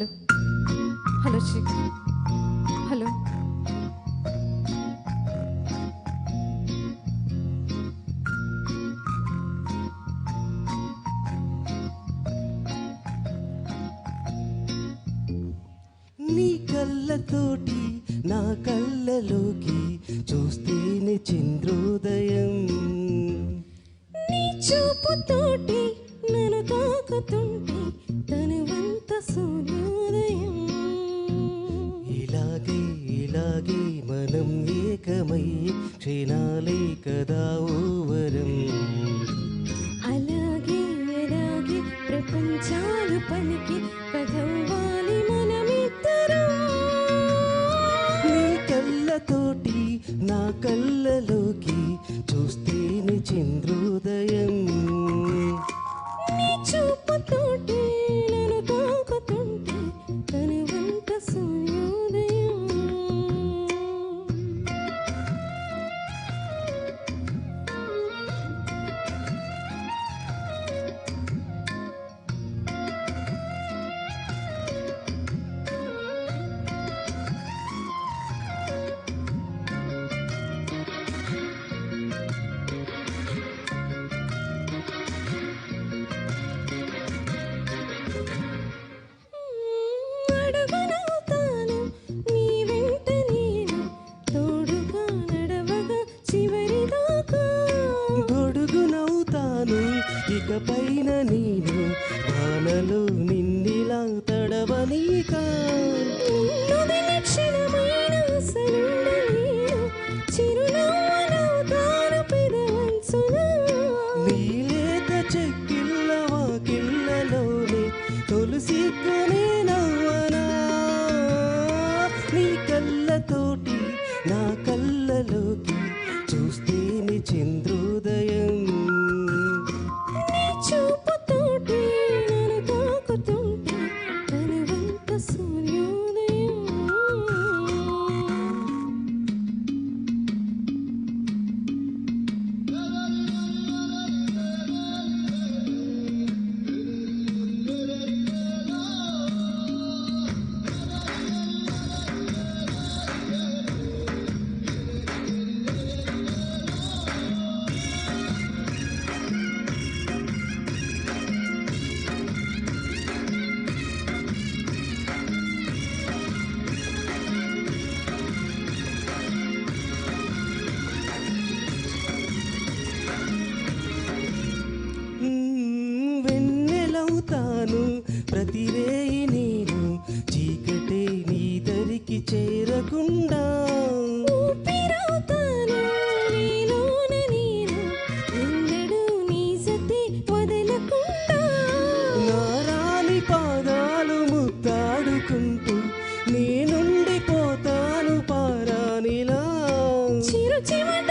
Hello hello Shekhar, hello. నీ కళ్ళతోటి నా కళ్ళలోకి చూస్తేనే చంద్రోదయం, నీ చూపుతోటి నన్ను తాకుతుంటే తనువంత సూర్యోదయం. ఇలాగే ఇలాగే మనం ఏకమై క్షణాలే కదా ఓవరం. అలాగే అలాగే ప్రపంచాలు పలికి కథవ్వాలి మనమిద్దరం. నీ కళ్ళతోటి నా కళ్ళలోకి చూస్తేనే చంద్రోదయం, నీ చూపుతోటి నన్ను తాకుతుంటే తనువంత సూర్యోదయం. అడుగునవుతాను నీ వెంట నేను, తోడుగా నడవగా చివరిదాకా. గొడుగునవుతాను ఇకపైన నేను, వానలో నిన్నిలా తడవనీకా. నిన్నుదిన క్షణమైన అసలుండలేను, చిరునవ్వునవుతాను పెదవంచున. నీలేత చెక్కిళ్ళ వాకిళ్ళలోనే తొలిసిక్కునే నవ్వనా. నీ కళ్ళతోటి నా కళ్ళలోకి చూస్తేనే చంద్రోదయం, నీ చూపుతోటి నన్ను తాకుతుంటే తనువంత సూర్యోదయం. వెన్నెలవుతాను ప్రతిరేయి నేను, చీకటే నీ దరికి చేరకుండా. ఊపిరవుతాను నీలోన నేను, ఎన్నడూ నీ జతే వదలకుండా. నారాని పాదాలు ముద్దాడుకుంటూ నేనుండిపోతాను పారానిలా. చిరు చివట